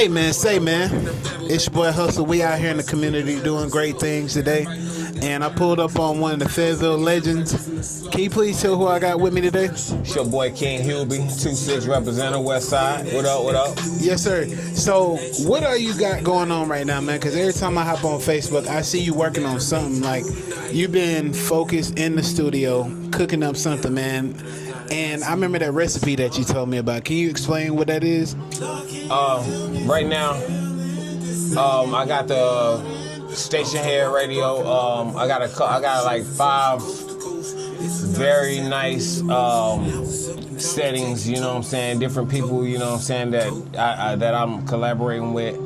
Say man. It's your boy Hustle. We out here in the community doing great things today. And I pulled up on one of the Fayetteville legends. Can you please tell who I got with me today? It's your boy King Hubert, 2-6 representative West Side. What up? Yes, sir. So what are you got going on right now, man? Because every time I hop on Facebook, I see you working on something. Like, you've been focused in the studio, cooking up something, man. And I remember that recipe that you told me about. Can you explain what that is? Right now, I got the station head radio. I got like 5 very nice settings. You know what I'm saying? Different people. You know what I'm saying that I'm collaborating with.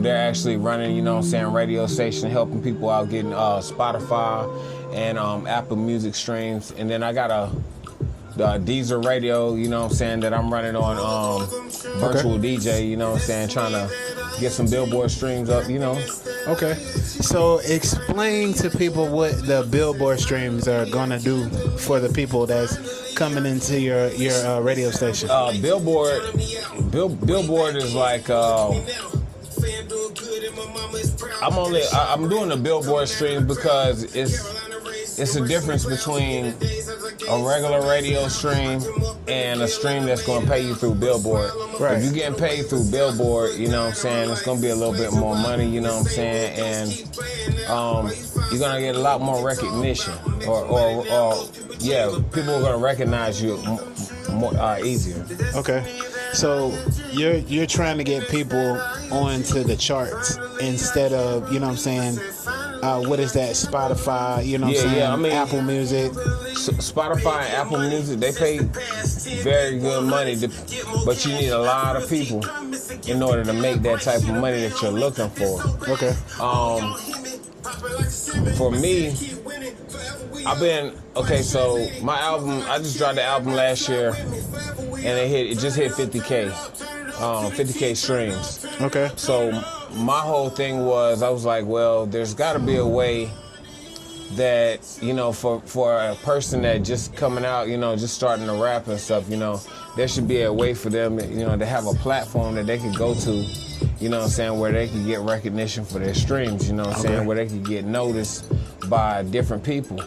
They're actually running. You know what I'm saying? Radio station, helping people out, getting Spotify and Apple Music streams. And then I got the Deezer radio, you know what I'm saying, that I'm running on virtual DJ, you know what I'm saying, trying to get some Billboard streams up, you know. Okay. So explain to people what the Billboard streams are gonna do for the people that's coming into your radio station. Billboard is like I'm doing the Billboard streams because it's a difference between a regular radio stream and a stream that's going to pay you through Billboard. Right. If you're getting paid through Billboard, you know what I'm saying, it's going to be a little bit more money, you know what I'm saying, and you're going to get a lot more recognition, or people are going to recognize you more easier. Okay. So you're trying to get people onto the charts instead of, you know what I'm saying, what is that, Spotify, you know what I'm saying, I mean, Apple Music. Spotify and Apple Music, they pay very good money, but you need a lot of people in order to make that type of money that you're looking for. Okay. For me, so my album, I just dropped the album last year, and it just hit 50K streams. Okay. So my whole thing was, I was like, well, there's got to be a way that, you know, for a person that just coming out, you know, just starting to rap and stuff, you know, there should be a way for them, you know, to have a platform that they could go to, you know what I'm saying, where they could get recognition for their streams, you know what I'm saying, where they could get noticed by different people.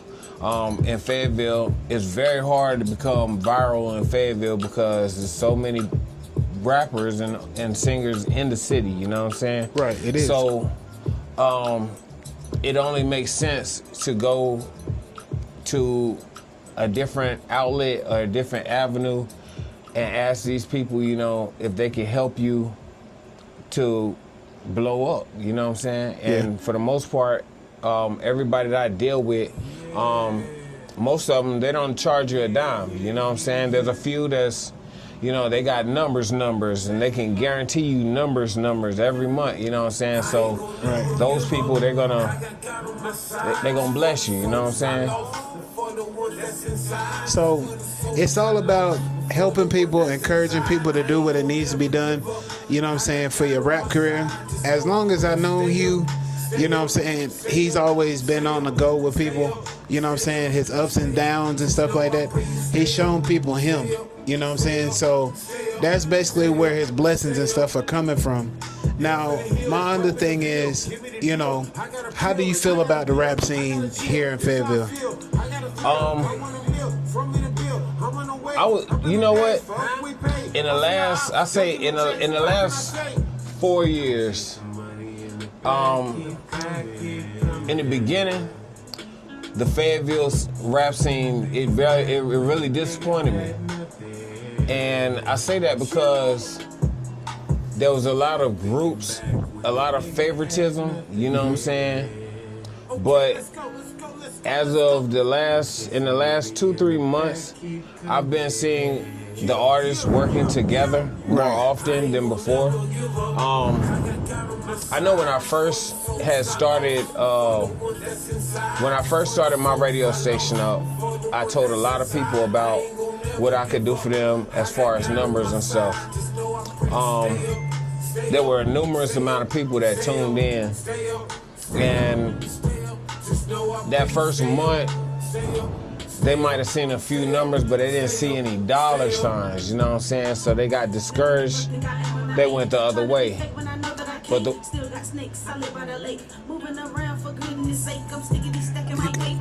In Fayetteville, it's very hard to become viral in Fayetteville because there's so many rappers and singers in the city, you know what I'm saying? Right, it is. So, it only makes sense to go to a different outlet or a different avenue and ask these people, you know, if they can help you to blow up, you know what I'm saying? And for the most part, everybody that I deal with, most of them, they don't charge you a dime, you know what I'm saying? There's a few that's, you know, they got numbers, and they can guarantee you numbers every month, you know what I'm saying? So those people, they're gonna bless you, you know what I'm saying? So it's all about helping people, encouraging people to do what it needs to be done, you know what I'm saying, for your rap career. As long as I know you, you know what I'm saying, he's always been on the go with people, you know what I'm saying, his ups and downs and stuff like that. He's shown people him, you know what I'm saying? So that's basically where his blessings and stuff are coming from. Now, my other thing is, you know, how do you feel about the rap scene here in Fayetteville? You know what? In the last 4 years, in the beginning, the Fayetteville rap scene, it really disappointed me. And I say that because there was a lot of groups, a lot of favoritism, you know what I'm saying? But as of in the last 2-3 months, I've been seeing the artists working together more often than before. I know when I first started my radio station up, I told a lot of people about what I could do for them as far as numbers and stuff. There were a numerous amount of people that tuned in, and that first month, they might have seen a few numbers, but they didn't see any dollar signs, you know what I'm saying? So they got discouraged, they went the other way. But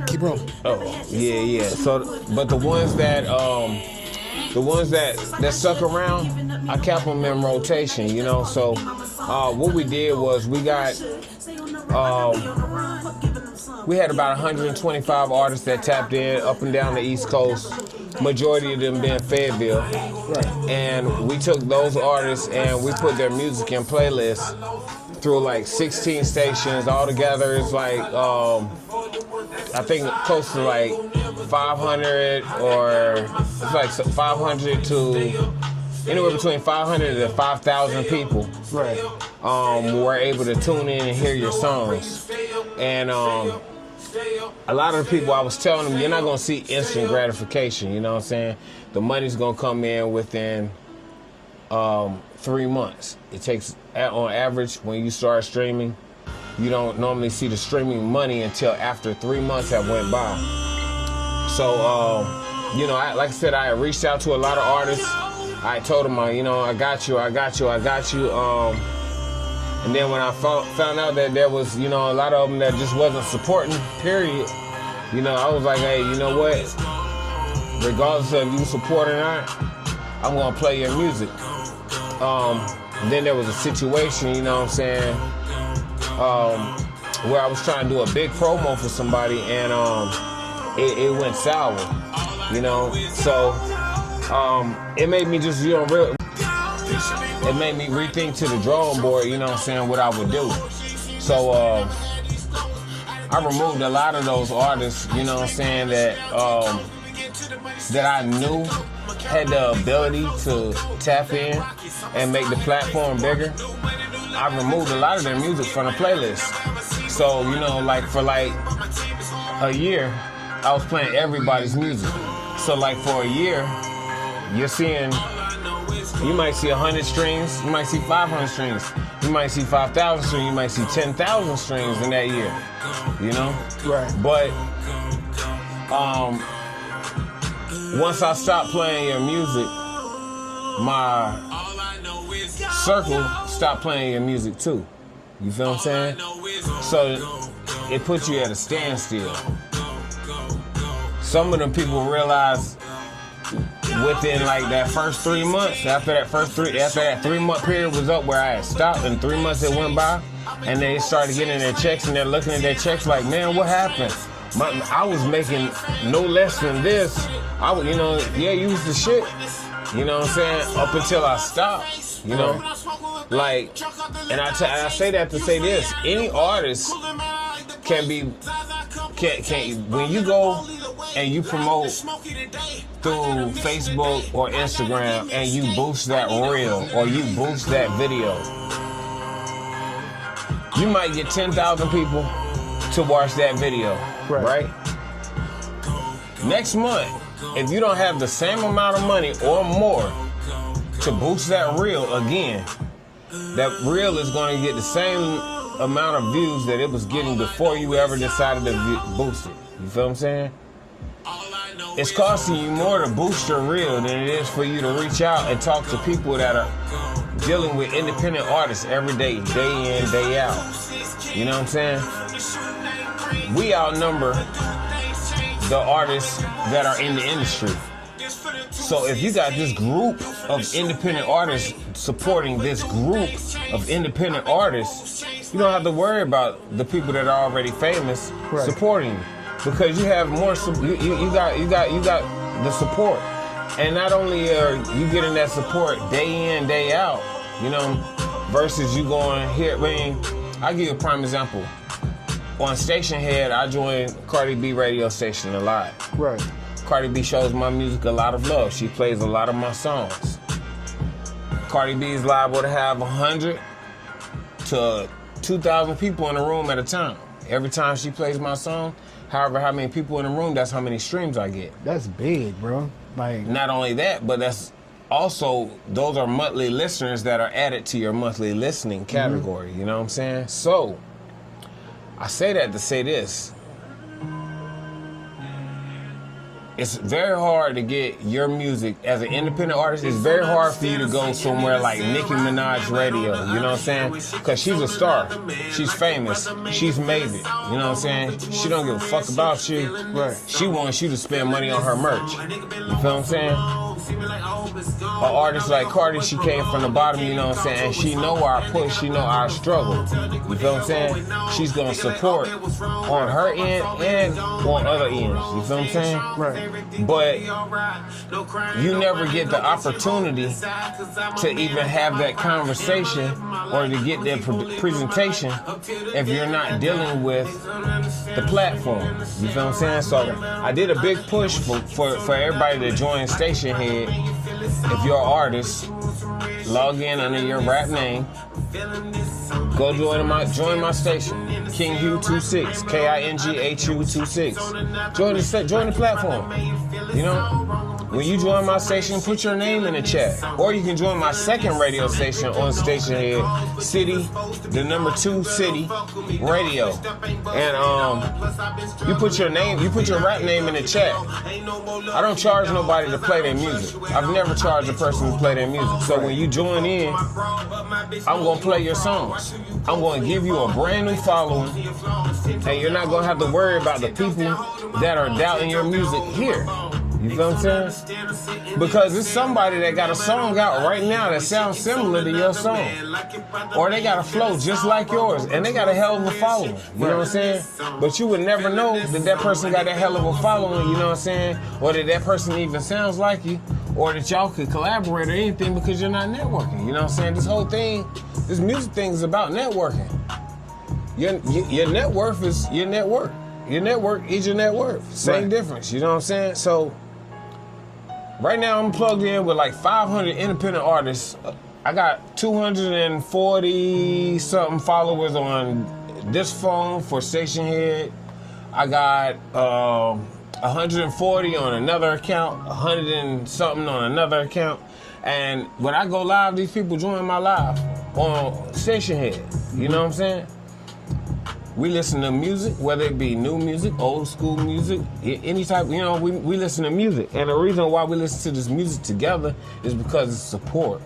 keep rolling. Oh, yeah. So, but the ones that stuck around, I kept them in rotation, you know. So, what we did was we had about 125 artists that tapped in up and down the East Coast. Majority of them being Fayetteville. Right. And we took those artists and we put their music in playlists through like 16 stations. Altogether, it's like, I think close to like 500 or it's like 500 to anywhere between 500 to 5,000 people. Right. Were able to tune in and hear your songs. And a lot of the people, I was telling them, you're not going to see instant gratification, you know what I'm saying? The money's going to come in within 3 months. It takes, on average, when you start streaming, you don't normally see the streaming money until after 3 months have went by. So, you know, like I said, I reached out to a lot of artists. I told them, you know, I got you. And then when I found out that there was, you know, a lot of them that just wasn't supporting, period, you know, I was like, hey, you know what? Regardless of you support or not, I'm gonna play your music. Then there was a situation, you know what I'm saying, where I was trying to do a big promo for somebody and it went sour, you know? So it made me just, you know, it made me rethink to the drawing board, you know what I'm saying, what I would do. So I removed a lot of those artists, you know what I'm saying, that I knew had the ability to tap in and make the platform bigger. I removed a lot of their music from the playlist. So, you know, like for like a year, I was playing everybody's music. So like for a year, you're seeing, you might see 100 streams, you might see 500 streams, you might see 5,000 streams, you might see 10,000 streams in that year, you know? Right. But once I stopped playing your music, my circle stopped playing your music too. You feel what I'm saying? So it puts you at a standstill. Some of them people realize within like that first 3 months, after that 3-month period was up where I had stopped and 3 months it went by and they started getting their checks and they're looking at their checks like, man, what happened? I was making no less than this. I would, you know, yeah, you was the shit. You know what I'm saying? Up until I stopped, you know? Like, and I say that to say this, any artist can when you go and you promote through Facebook or Instagram and you boost that reel or you boost that video, you might get 10,000 people to watch that video, right? Next month, if you don't have the same amount of money or more to boost that reel again, that reel is going to get the same amount of views that it was getting before you ever decided to boost it. You feel what I'm saying? It's costing you more to boost your reel than it is for you to reach out and talk to people that are dealing with independent artists every day, day in, day out. You know what I'm saying? We outnumber the artists that are in the industry. So if you got this group of independent artists supporting this group of independent artists, you don't have to worry about the people that are already famous supporting you, because you have more. You got the support, and not only are you getting that support day in, day out, you know, versus you going here. I mean, I'll give you a prime example. On Station Head, I joined Cardi B radio station a lot. Right. Cardi B shows my music a lot of love. She plays a lot of my songs. Cardi B is liable to have 100 to 2,000 people in the room at a time. Every time she plays my song, however how many people in the room, that's how many streams I get. That's big, bro. Like, not only that, but that's also, those are monthly listeners that are added to your monthly listening category. You know what I'm saying? So, I say that to say this. it's very hard to get your music as an independent artist. It's very hard for you to go somewhere like Nicki Minaj radio, you know what I'm saying? Because she's a star, she's famous, she's made it, you know what I'm saying? She don't give a fuck about you. Right. She wants you to spend money on her merch. You feel what I'm saying? An artist like Cardi, she came from the bottom, you know what I'm saying? And she know our push, she know our struggle. You feel what I'm saying? She's gonna support on her end and on other ends. You feel what I'm saying? Right. But you never get the opportunity to even have that conversation or to get that presentation if you're not dealing with the platform. You feel what I'm saying? So I did a big push for everybody to join Station Head. If you're an artist, log in under your rap name. Go join my station, King Hugh 26, KINGHU 26. Join the platform. You know, when you join my station, put your name in the chat, or you can join my second radio station on Station Head, City, the number 2 City Radio, and you put your rap name in the chat. I don't charge nobody to play their music. I've never charged a person to play their music. So when you join in, I'm gonna play your songs. I'm gonna give you a brand new following, and you're not gonna have to worry about the people that are doubting your music here. You feel what I'm saying? Because it's somebody that got a song out right now that sounds similar to your song. Or they got a flow just like yours, and they got a hell of a following. You know what I'm saying? But you would never know that person got a hell of a following, you know what I'm saying? Or that person even sounds like you, or that y'all could collaborate or anything because you're not networking. You know what I'm saying? This whole thing, this music thing is about networking. Your net worth is your network. Your network is your net worth. Same difference, you know what I'm saying? So right now I'm plugged in with like 500 independent artists. I got 240 something followers on this phone for Station Head. I got 140 on another account, 100 and something on another account. And when I go live, these people join my live on Station Head. You know what I'm saying? We listen to music, whether it be new music, old school music, any type, you know, we listen to music. And the reason why we listen to this music together is because it's support.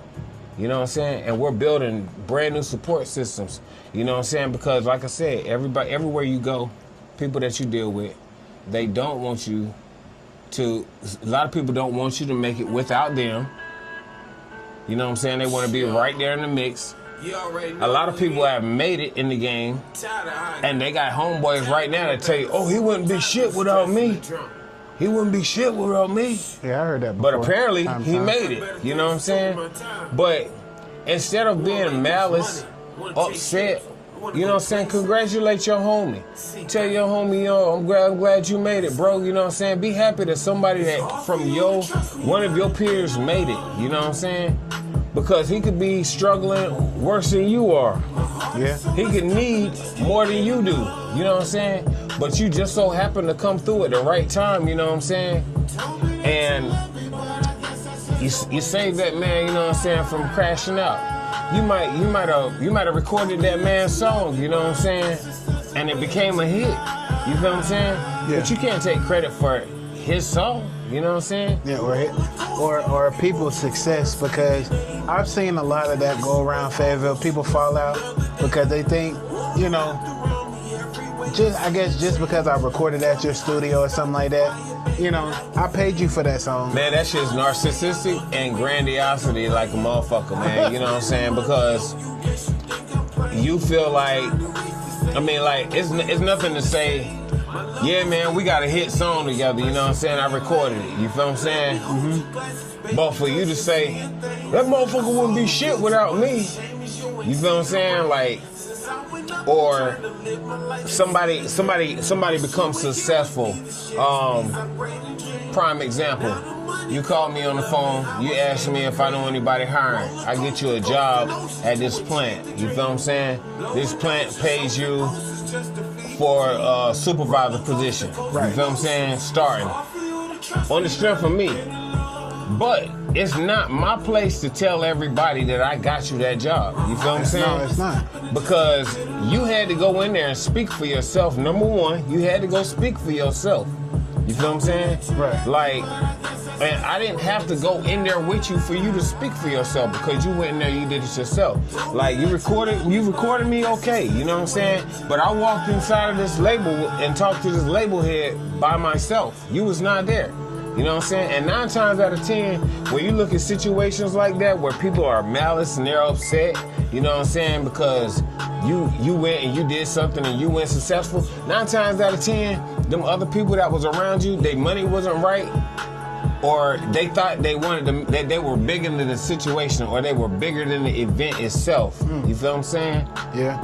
You know what I'm saying? And we're building brand new support systems. You know what I'm saying? Because like I said, everywhere you go, people that you deal with, they don't want you to, a lot of people don't want you to make it without them. You know what I'm saying? They want to be right there in the mix. A lot of people have made it in the game, and they got homeboys right now that tell you, oh, he wouldn't be shit without me. He wouldn't be shit without me. Yeah, I heard that before. But apparently, he made it. You know what I'm saying? But instead of being malice, upset, you know what I'm saying? Congratulate your homie. Tell your homie, yo, I'm glad you made it, bro. You know what I'm saying? Be happy that somebody that from one of your peers made it. You know what I'm saying? Because he could be struggling worse than you are. Yeah. He could need more than you do. You know what I'm saying? But you just so happen to come through at the right time, you know what I'm saying? And you saved that man, you know what I'm saying, from crashing out. You might have recorded that man's song, you know what I'm saying? And it became a hit. You feel what I'm saying? Yeah. But you can't take credit for his song. You know what I'm saying? Yeah, or people's success, because I've seen a lot of that go around Fayetteville. People fall out because they think, you know, just because I recorded at your studio or something like that, you know, I paid you for that song. Man, that shit's narcissistic and grandiosity like a motherfucker, man. You know what I'm saying? Because you feel like, I mean, like, it's nothing to say, yeah, man, we got a hit song together, you know what I'm saying? I recorded it, you feel what I'm saying? Mm-hmm. But for you to say, that motherfucker wouldn't be shit without me, you feel what I'm saying? Like, or somebody becomes successful. Prime example, you call me on the phone, you ask me if I know anybody hiring. I get you a job at this plant, you feel what I'm saying? This plant pays you for a supervisor position. Right. You feel what I'm saying? Starting. On the strength of me. But it's not my place to tell everybody that I got you that job. You feel what I'm saying? No, it's not. Because you had to go in there and speak for yourself. Number one, you had to go speak for yourself. You feel what I'm saying? Right. Like, and I didn't have to go in there with you for you to speak for yourself because you went in there, you did it yourself. Like, you recorded me, okay, you know what I'm saying? But I walked inside of this label and talked to this label head by myself. You was not there. You know what I'm saying? And 9 times out of 10, when you look at situations like that where people are malice and they're upset, you know what I'm saying? Because you went and you did something and you went successful, 9 times out of 10, them other people that was around you, their money wasn't right, or they thought they wanted them, that they were bigger than the situation, or they were bigger than the event itself. You feel what I'm saying? Yeah.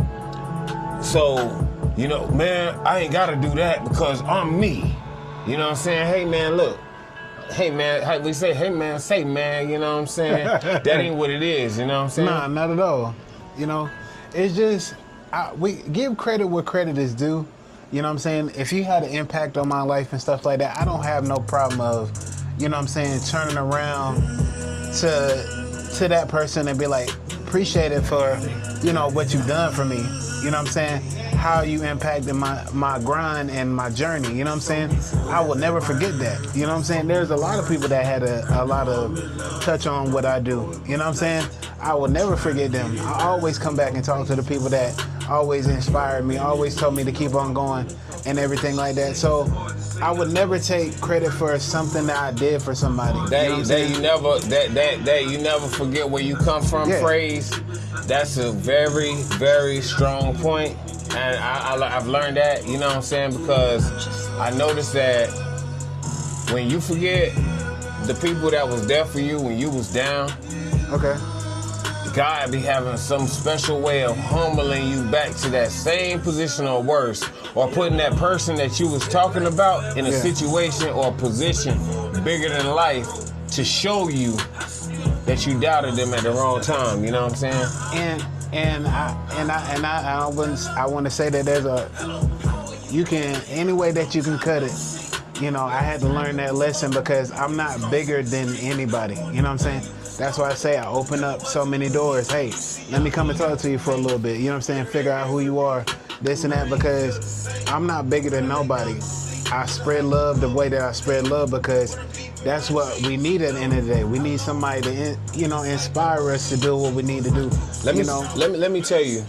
So, you know, man, I ain't gotta do that because I'm me. You know what I'm saying? Hey man, look. Hey man, how we say, hey man, say man, you know what I'm saying? That ain't what it is, you know what I'm saying? Nah, not at all. You know, it's just, we give credit where credit is due. You know what I'm saying? If you had an impact on my life and stuff like that, I don't have no problem of, you know what I'm saying, turning around to that person and be like, appreciate it for, you know, what you've done for me. You know what I'm saying? How you impacted my grind and my journey. You know what I'm saying? I will never forget that. You know what I'm saying? There's a lot of people that had a lot of touch on what I do. You know what I'm saying? I will never forget them. I always come back and talk to the people that always inspired me, always told me to keep on going and everything like that. So I would never take credit for something that I did for somebody. You never forget where you come from. Yeah. Phrase. That's a very, very strong point. And I've learned that, you know what I'm saying, because I noticed that when you forget the people that was there for you when you was down, Okay. God be having some special way of humbling you back to that same position or worse, or putting that person that you was talking about in a situation or position bigger than life to show you that you doubted them at the wrong time. You know what I'm saying? And I want to say that there's any way that you can cut it. You know, I had to learn that lesson because I'm not bigger than anybody. You know what I'm saying? That's why I say I open up so many doors. Hey, let me come and talk to you for a little bit. You know what I'm saying? Figure out who you are, this and that, because I'm not bigger than nobody. I spread love the way that I spread love because that's what we need at the end of the day. We need somebody to, you know, inspire us to do what we need to do. Let me tell you,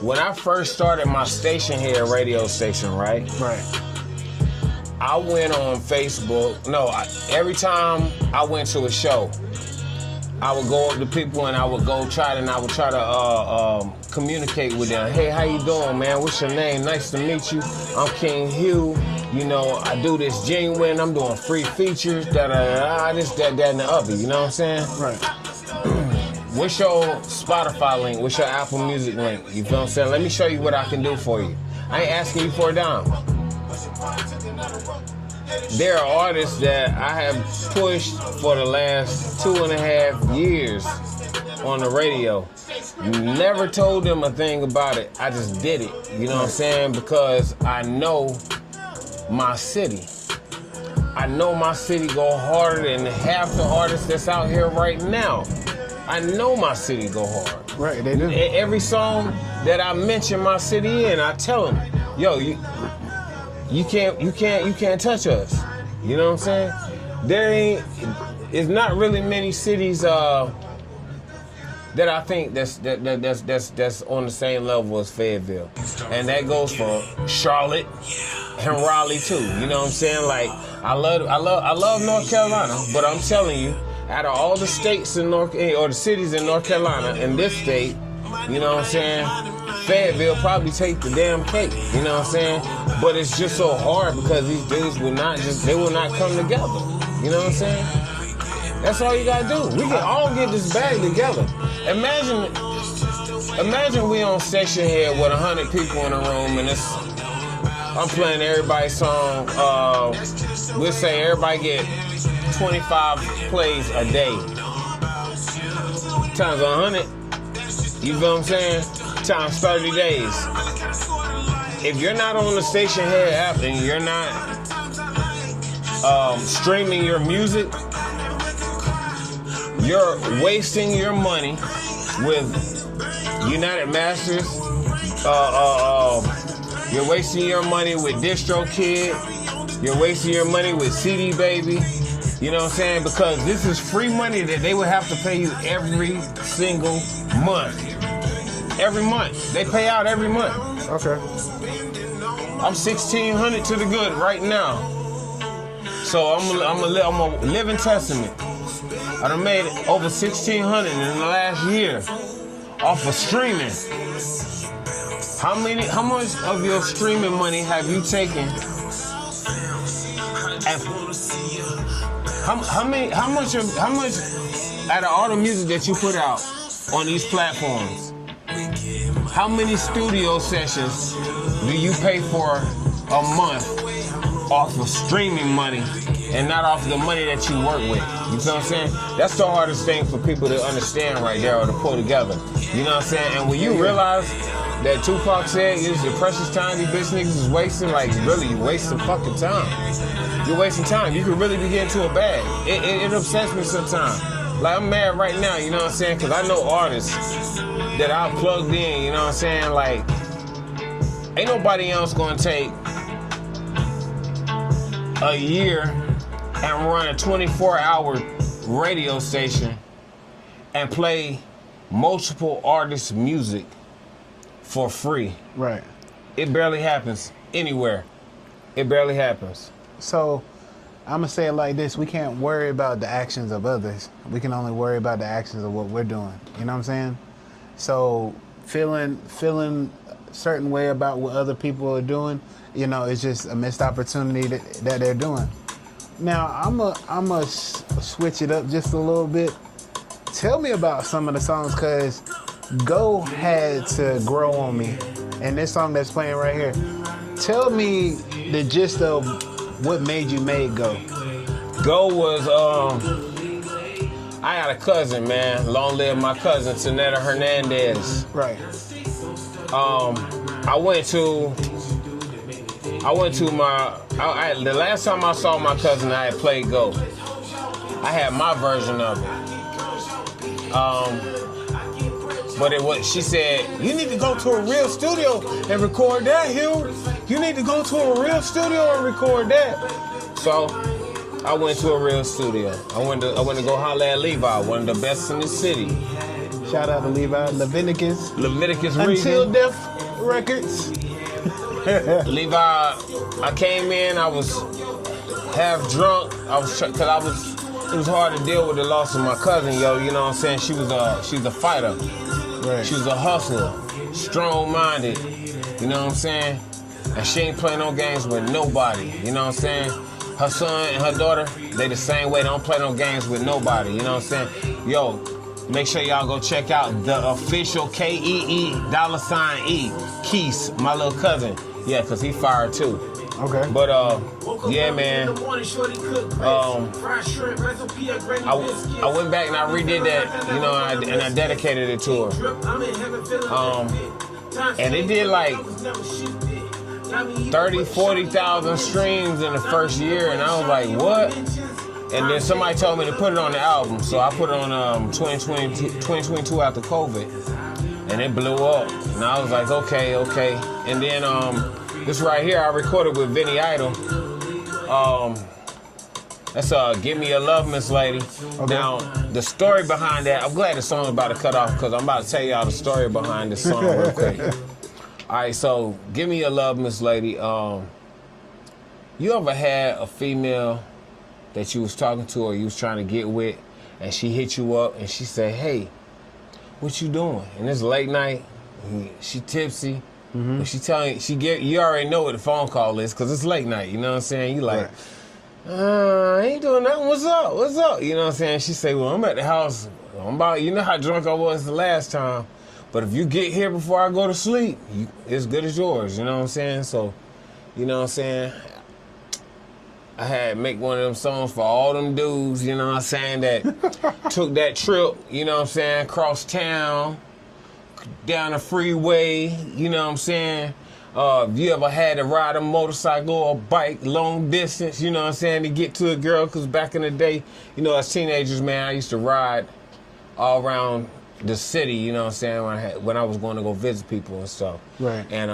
when I first started my station here, radio station, right? Right. I went on Facebook. Every time I went to a show, I would go up to people and I would try to communicate with them. Hey, how you doing, man? What's your name? Nice to meet you. I'm King Hugh. You know, I do this genuine. I'm doing free features. This, that, and the other. You know what I'm saying? Right. What's your Spotify link? What's your Apple Music link? You feel what I'm saying? Let me show you what I can do for you. I ain't asking you for a dime. There are artists that I have pushed for the last 2.5 years on the radio. Never told them a thing about it. I just did it. You know what I'm saying? Because I know my city. I know my city go harder than half the artists that's out here right now. I know my city go hard. Right, they do. Every song that I mention my city in, I tell them, yo, you can't touch us. You know what I'm saying? It's not really many cities that I think that's on the same level as Fayetteville, and that goes for Charlotte and Raleigh too. You know what I'm saying? Like I love North Carolina, but I'm telling you, out of all the states in or the cities in North Carolina, in this state, you know what I'm saying, Fayetteville probably take the damn cake. You know what I'm saying? But it's just so hard because these dudes will not come together. You know what I'm saying? That's all you gotta do. We can all get this bag together. Imagine we on section here with 100 people in a room and I'm playing everybody's song. We'll say everybody get 25 plays a day. Times 100. You feel what I'm saying? Times 30 days. If you're not on the Station Head app and you're not streaming your music, you're wasting your money with United Masters. You're wasting your money with DistroKid. You're wasting your money with CD Baby. You know what I'm saying? Because this is free money that they would have to pay you every single month. Every month. They pay out every month. Okay. I'm $1,600 to the good right now. So I'm a living testament. I done made over $1,600 in the last year off of streaming. How much of your streaming money have you taken? And how much out of all the music that you put out on these platforms? How many studio sessions do you pay for a month off of streaming money and not off the money that you work with? You know what I'm saying? That's the hardest thing for people to understand right there or to pull together. You know what I'm saying? And when you realize that Tupac said is the precious time you bitch niggas is wasting, like really, you wasting fucking time. You're wasting time. You could really be getting to a bag. It upsets me sometimes. Like I'm mad right now, you know what I'm saying? Cause I know artists that I plugged in, you know what I'm saying? Like, ain't nobody else gonna take a year and run a 24-hour radio station and play multiple artists' music for free. Right. It barely happens anywhere. It barely happens. So, I'm gonna say it like this: we can't worry about the actions of others. We can only worry about the actions of what we're doing. You know what I'm saying? So, feeling a certain way about what other people are doing, you know, it's just a missed opportunity that they're doing. Now, I'm a switch it up just a little bit. Tell me about some of the songs, cause Go had to grow on me, and this song that's playing right here. Tell me the gist of what made you make Go. Go was I had a cousin, man. Long live my cousin, Tanetta Hernandez. Right. I went to the last time I saw my cousin, I had played Go. I had my version of it. But she said, you need to go to a real studio and record that, Hugh. You need to go to a real studio and record that. So I went to a real studio. I went to go holler at Levi, one of the best in the city. Shout out to Levi, Leviticus Region. Until Death Records. Levi, I came in, I was half drunk. It was hard to deal with the loss of my cousin, yo. You know what I'm saying? She's a fighter. Right. She was a hustler, strong-minded. You know what I'm saying? And she ain't playing no games with nobody. You know what I'm saying? Her son and her daughter, they the same way. They don't play no games with nobody. You know what I'm saying? Yo, make sure y'all go check out the official KEE $E Keese, my little cousin. Yeah, cause he fired too. Okay. But yeah, man. I went back and I redid that, you know, and I dedicated it to her. And it did like 30, 40,000 streams in the first year, and I was like, what? And then somebody told me to put it on the album, so I put it on 2022 after COVID, and it blew up. And I was like, okay. And then this right here, I recorded with Vinny Idol. That's Give Me Your Love, Miss Lady. Okay. Now, the story behind that, I'm glad the song's about to cut off because I'm about to tell y'all the story behind this song real quick. All right, so Give Me Your Love, Miss Lady. You ever had a female that you was talking to or you was trying to get with, and she hit you up and she said, hey, what you doing? And it's late night, she tipsy. Mm-hmm. She telling you already know what the phone call is because it's late night. You know what I'm saying? You like, I ain't doing nothing. What's up? You know what I'm saying? She say, well, I'm at the house. You know how drunk I was the last time. But if you get here before I go to sleep, it's good as yours. You know what I'm saying? So, you know what I'm saying? I had make one of them songs for all them dudes, you know what I'm saying, that took that trip, you know what I'm saying, across town, down the freeway, you know what I'm saying. If you ever had to ride a motorcycle or bike long distance, you know what I'm saying, to get to a girl, because back in the day, you know, as teenagers, man, I used to ride all around the city, you know what I'm saying, when I was going to go visit people and stuff. Right. And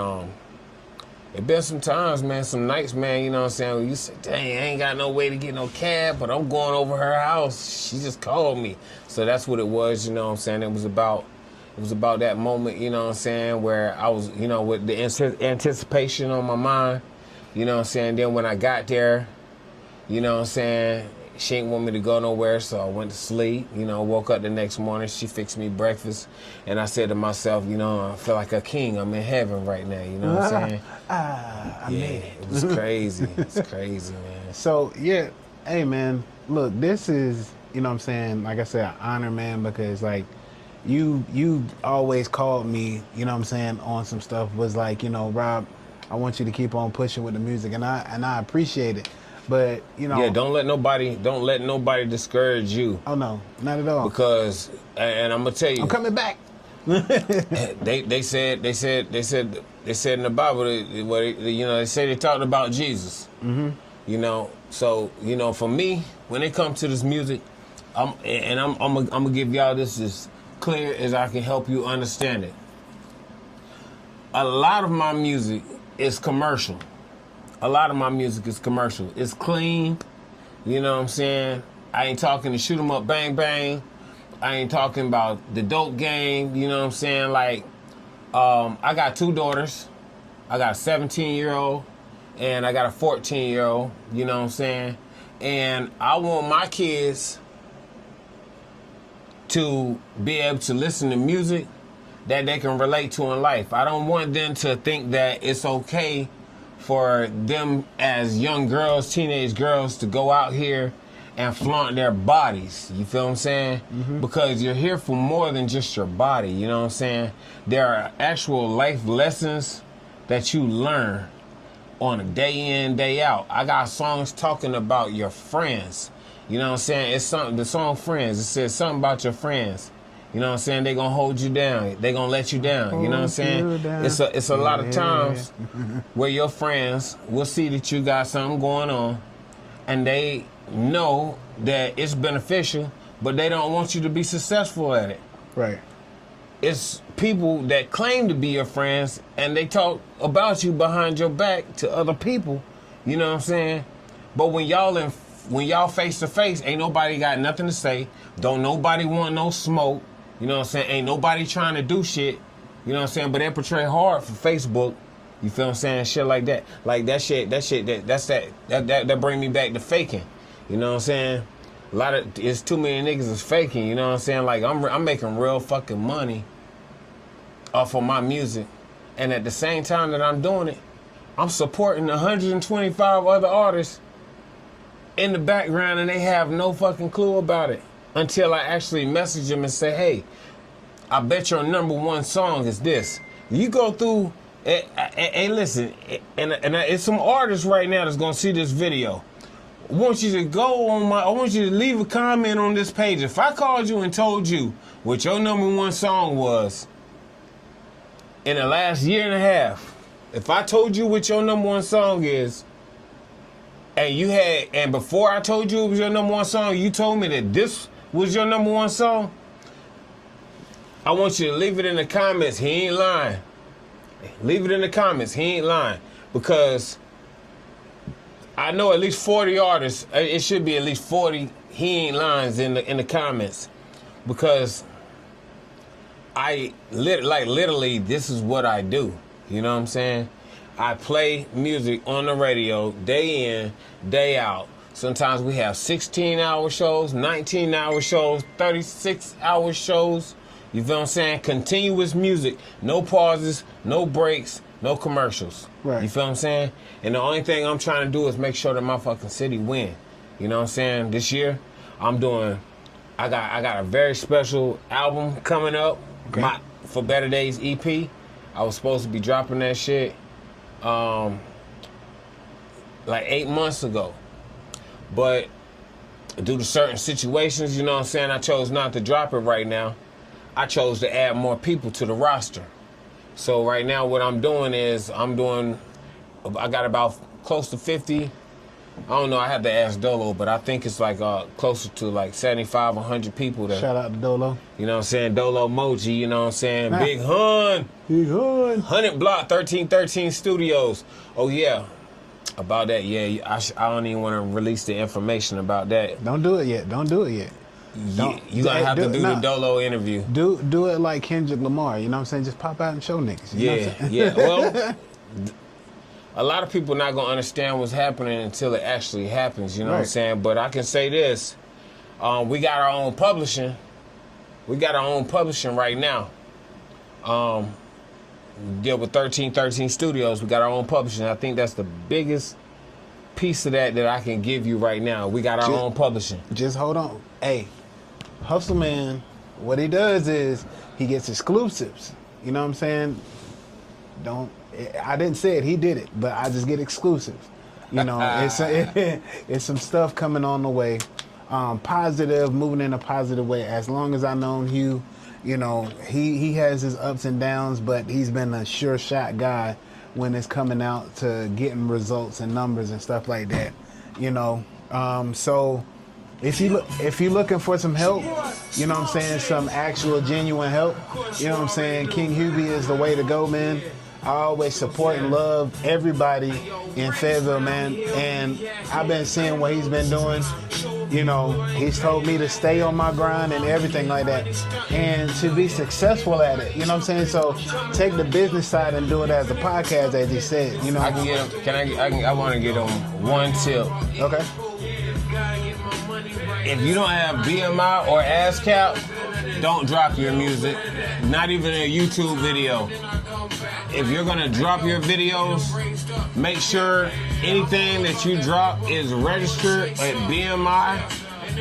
It been some times, man, some nights, man, you know what I'm saying, where you say, dang, I ain't got no way to get no cab, but I'm going over her house. She just called me. So that's what it was, you know what I'm saying? It was about that moment, you know what I'm saying, where I was, you know, with the anticipation on my mind, you know what I'm saying? Then when I got there, you know what I'm saying, she didn't want me to go nowhere, so I went to sleep. You know, woke up the next morning, she fixed me breakfast, and I said to myself, you know, I feel like a king. I'm in heaven right now, you know what I'm saying? I made it. It was crazy. It's crazy, man. So, yeah, hey, man, look, this is, you know what I'm saying, like I said, an honor, man, because, like, you always called me, you know what I'm saying, on some stuff, was like, you know, Rob, I want you to keep on pushing with the music, and I appreciate it. But, you know. Yeah, don't let nobody discourage you. Oh, no, not at all. Because, and I'm going to tell you. I'm coming back. They said in the Bible, you know, they say they talked about Jesus. Mm-hmm. You know, so, you know, for me, when it comes to this music, I'm gonna give y'all this as clear as I can help you understand it. A lot of my music is commercial. It's clean. You know what I'm saying? I ain't talking to shoot 'em up, bang, bang. I ain't talking about the dope game. You know what I'm saying? Like, I got 2 daughters. I got a 17-year-old and I got a 14-year-old. You know what I'm saying? And I want my kids to be able to listen to music that they can relate to in life. I don't want them to think that it's okay for them as young girls, teenage girls, to go out here and flaunt their bodies. You feel what I'm saying? Mm-hmm. Because you're here for more than just your body, you know what I'm saying? There are actual life lessons that you learn on a day in, day out. I got songs talking about your friends. You know what I'm saying? It's something, the song Friends, it says something about your friends. You know what I'm saying? They gonna hold you down. They gonna let you down. You know what I'm saying? It's a lot of times where your friends will see that you got something going on and they know that it's beneficial, but they don't want you to be successful at it. Right. It's people that claim to be your friends and they talk about you behind your back to other people. You know what I'm saying? But when y'all face to face, ain't nobody got nothing to say. Don't nobody want no smoke. You know what I'm saying? Ain't nobody trying to do shit. You know what I'm saying? But they portray hard for Facebook. You feel what I'm saying? Shit like that. Like that bring me back to faking. You know what I'm saying? It's too many niggas is faking. You know what I'm saying? Like I'm making real fucking money off of my music. And at the same time that I'm doing it, I'm supporting 125 other artists in the background and they have no fucking clue about it. Until I actually message them and say, hey, I bet your #1 song is this. You go through, hey, listen, and it's some artists right now that's gonna see this video. I want you to leave a comment on this page. If I called you and told you what your #1 song was in the last year and a half, if I told you what your #1 song is, and before I told you it was your #1 song, you told me that this was your #1 song, I want you to leave it in the comments. He ain't lying. Leave it in the comments. He ain't lying. Because I know at least 40 artists. It should be at least 40 he ain't lying in the comments. Because literally, this is what I do. You know what I'm saying? I play music on the radio day in, day out. Sometimes we have 16-hour shows, 19-hour shows, 36-hour shows. You feel what I'm saying? Continuous music. No pauses, no breaks, no commercials. Right. You feel what I'm saying? And the only thing I'm trying to do is make sure that my fucking city win. You know what I'm saying? This year, I got a very special album coming up. Okay. For Better Days EP. I was supposed to be dropping that shit like 8 months ago. But due to certain situations, you know what I'm saying, I chose not to drop it right now. I chose to add more people to the roster. So right now what I'm doing is I got about close to 50 I don't know. I have to ask Dolo, but I think it's like closer to like 75, 100 people. Shout out to Dolo. You know what I'm saying? Dolo Moji. You know what I'm saying? Big Hun. Big Hun. 100 Block 1313 Studios. Oh yeah. About that, yeah. I don't even want to release the information about that. Don't do it yet. Don't do it yet. You gonna have to do the Dolo interview. Do it like Kendrick Lamar. You know what I'm saying? Just pop out and show niggas. You know what I'm saying? Yeah. Well, a lot of people not gonna understand what's happening until it actually happens. You know what I'm saying? But I can say this: we got our own publishing. We got our own publishing right now. Deal with 1313 Studios. We got our own publishing. I think that's the biggest piece of that I can give you right now. We got our own publishing. Just hold on. Hey, Hustle Man, what he does is he gets exclusives. You know what I'm saying? I didn't say it, he did it, but I just get exclusives. You know, it's some stuff coming on the way. Positive, moving in a positive way. As long as I've known Hugh, you know, he has his ups and downs, but he's been a sure shot guy when it's coming out to getting results and numbers and stuff like that. You know, so if you're looking for some help, you know what I'm saying, some actual genuine help, you know what I'm saying, King Hubie is the way to go, man. I always support and love everybody in Fayetteville, man. And I've been seeing what he's been doing. You know, he's told me to stay on my grind and everything like that, and to be successful at it. You know what I'm saying? So take the business side and do it as a podcast, as he said. You know, I can get him. I want to get him one tip. Okay. If you don't have BMI or ASCAP, don't drop your music. Not even a YouTube video. If you're gonna drop your videos, make sure anything that you drop is registered at BMI,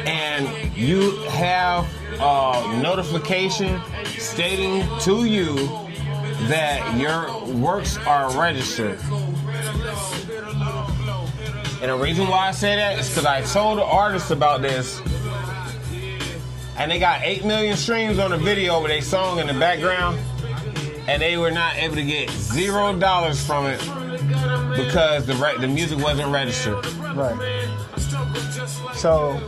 and you have a notification stating to you that your works are registered. And the reason why I say that is because I told the artist about this, and they got 8 million streams on the video with their song in the background, and they were not able to get $0 from it because the music wasn't registered. Right. So,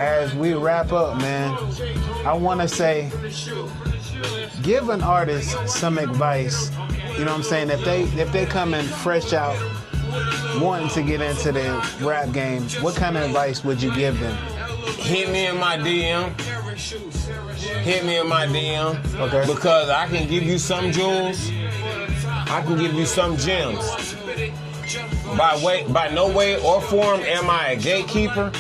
as we wrap up, man, I want to say, give an artist some advice. You know what I'm saying? If they come in fresh out, wanting to get into the rap game, what kind of advice would you give them? Hit me in my DM. Hit me in my DM. Okay. Because I can give you some jewels. I can give you some gems. By no way or form am I a gatekeeper.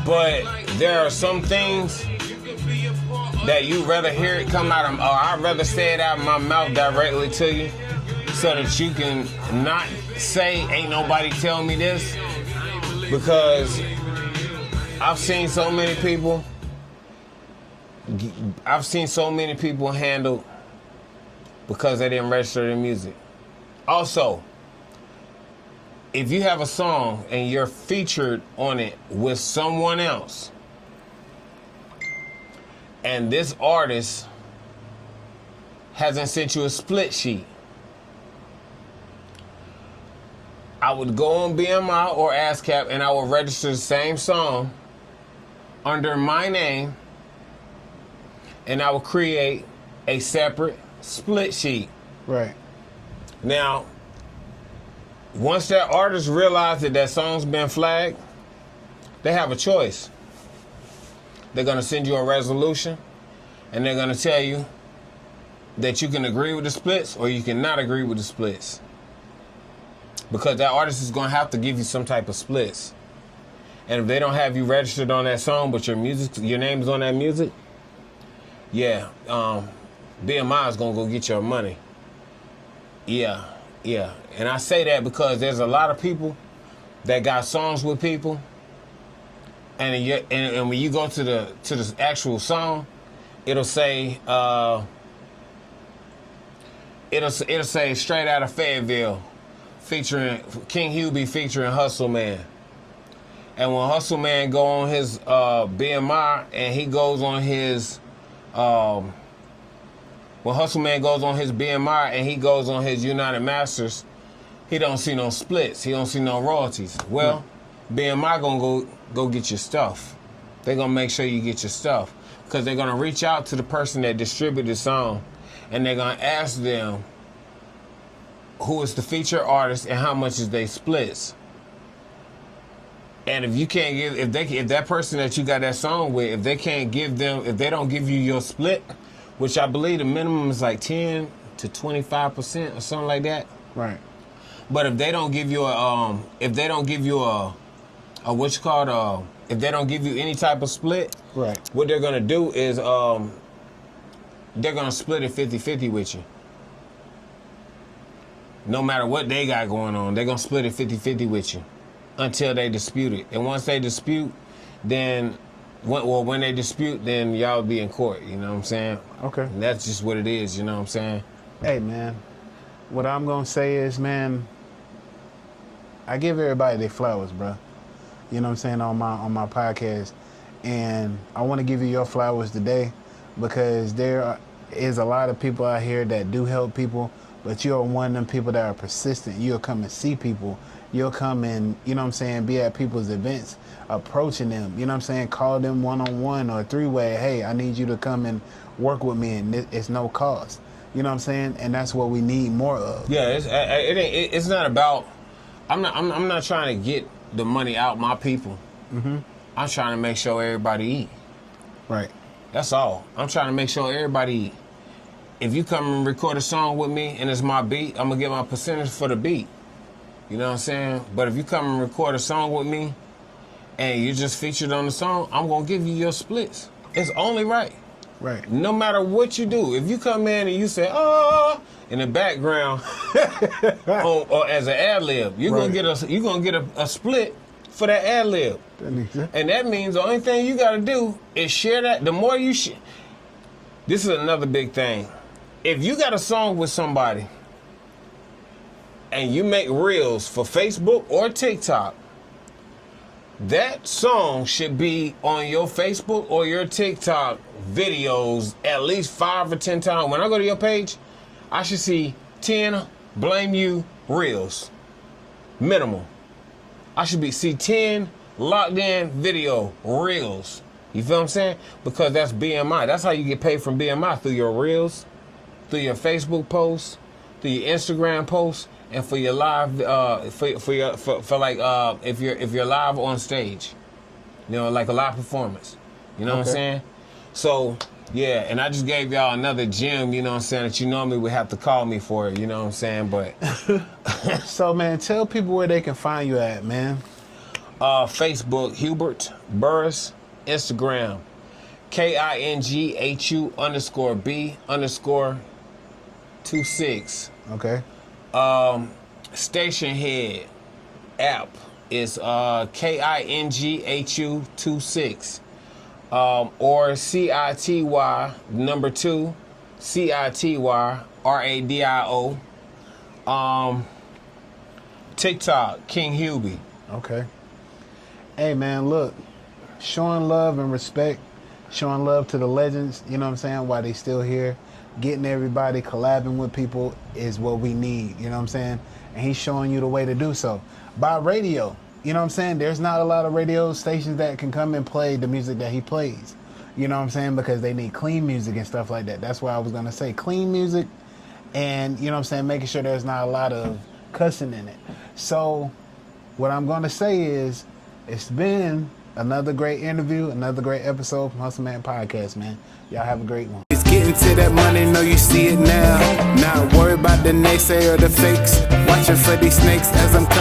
But there are some things that you'd rather hear it come out of, or I'd rather say it out of my mouth directly to you, so that you can not say, ain't nobody tell me this. Because I've seen so many people handled because they didn't register their music. Also, if you have a song and you're featured on it with someone else, and this artist hasn't sent you a split sheet, I would go on BMI or ASCAP and I would register the same song under my name, and I would create a separate split sheet. Right. Now, once that artist realizes that song's been flagged, they have a choice. They're gonna send you a resolution, and they're gonna tell you that you can agree with the splits or you cannot agree with the splits. Because that artist is gonna have to give you some type of splits. And if they don't have you registered on that song, but your name is on that music, yeah, BMI is gonna go get your money. Yeah. And I say that because there's a lot of people that got songs with people, and when you go to the actual song, it'll say Straight Out of Fayetteville, featuring King Hubie, featuring Hustle Man. And when Hustle Man go on his BMI and he goes on his when Hustle Man goes on his BMI and he goes on his United Masters, he don't see no splits. He don't see no royalties. Well, BMI gonna go get your stuff. They're gonna make sure you get your stuff because they're gonna reach out to the person that distributed the song, and they're gonna ask them who is the feature artist and how much is they splits. And if you can't give, if that person that you got that song with, if they don't give you your split, which I believe the minimum is like 10 to 25% or something like that. Right. But if they don't give you a if they don't give you any type of split, right, what they're gonna do is they're gonna split it 50-50 with you. No matter what they got going on, they're gonna split it 50-50 with you until they dispute it. And once they dispute, then when they dispute, then y'all be in court. You know what I'm saying? Okay. And that's just what it is. You know what I'm saying? Hey, man, what I'm gonna say is, man, I give everybody their flowers, bro. You know what I'm saying, on my podcast, and I want to give you your flowers today because there is a lot of people out here that do help people, but you're one of them people that are persistent. You'll come and see people. You'll come and, you know what I'm saying, be at people's events, approaching them, you know what I'm saying, call them one-on-one or three-way. Hey, I need you to come and work with me, and it's no cost. You know what I'm saying? And that's what we need more of. Yeah, it's not about. I'm not trying to get the money out my people. Mm-hmm. I'm trying to make sure everybody eat. Right. That's all. I'm trying to make sure everybody eat. If you come and record a song with me and it's my beat, I'm gonna get my percentage for the beat. You know what I'm saying? But if you come and record a song with me and you just featured on the song, I'm gonna give you your splits. It's only right. Right. No matter what you do, if you come in and you say, "Oh," in the background, or as an ad lib, you're gonna get a split for that ad lib, and that means the only thing you gotta do is share that. The more you share, this is another big thing. If you got a song with somebody and you make reels for Facebook or TikTok, that song should be on your Facebook or your TikTok videos at least 5 or 10 times. When I go to your page, I should see 10 blame you reels. Minimal. I should see 10 locked in video reels. You feel what I'm saying? Because that's BMI. That's how you get paid from BMI, through your reels, through your Facebook posts, through your Instagram posts, and for your live, if you're live on stage, you know, like a live performance. You know what I'm saying? So yeah, and I just gave y'all another gem, you know what I'm saying, that you normally would have to call me for, you know what I'm saying, but. So man, tell people where they can find you at, man. Facebook, Hubert Burris. Instagram, KINGHU_B_26. Okay. Station head app is KINGHU26. Or CITY number 2 CITY RADIO. TikTok, King Hubie. Okay. Hey man, look, showing love and respect, showing love to the legends, you know what I'm saying, while they still here, getting everybody collabing with people is what we need, you know what I'm saying? And he's showing you the way to do so. By radio, you know what I'm saying? There's not a lot of radio stations that can come and play the music that he plays, you know what I'm saying? Because they need clean music and stuff like that. That's why I was gonna say clean music, and you know what I'm saying, making sure there's not a lot of cussing in it. So what I'm gonna say is, it's been another great interview, another great episode from Hustle Man Podcast, man. Y'all have a great one. It's getting to that money, know you see it now. Not worry about the naysayer or the fakes. Watching for these snakes as I'm coming.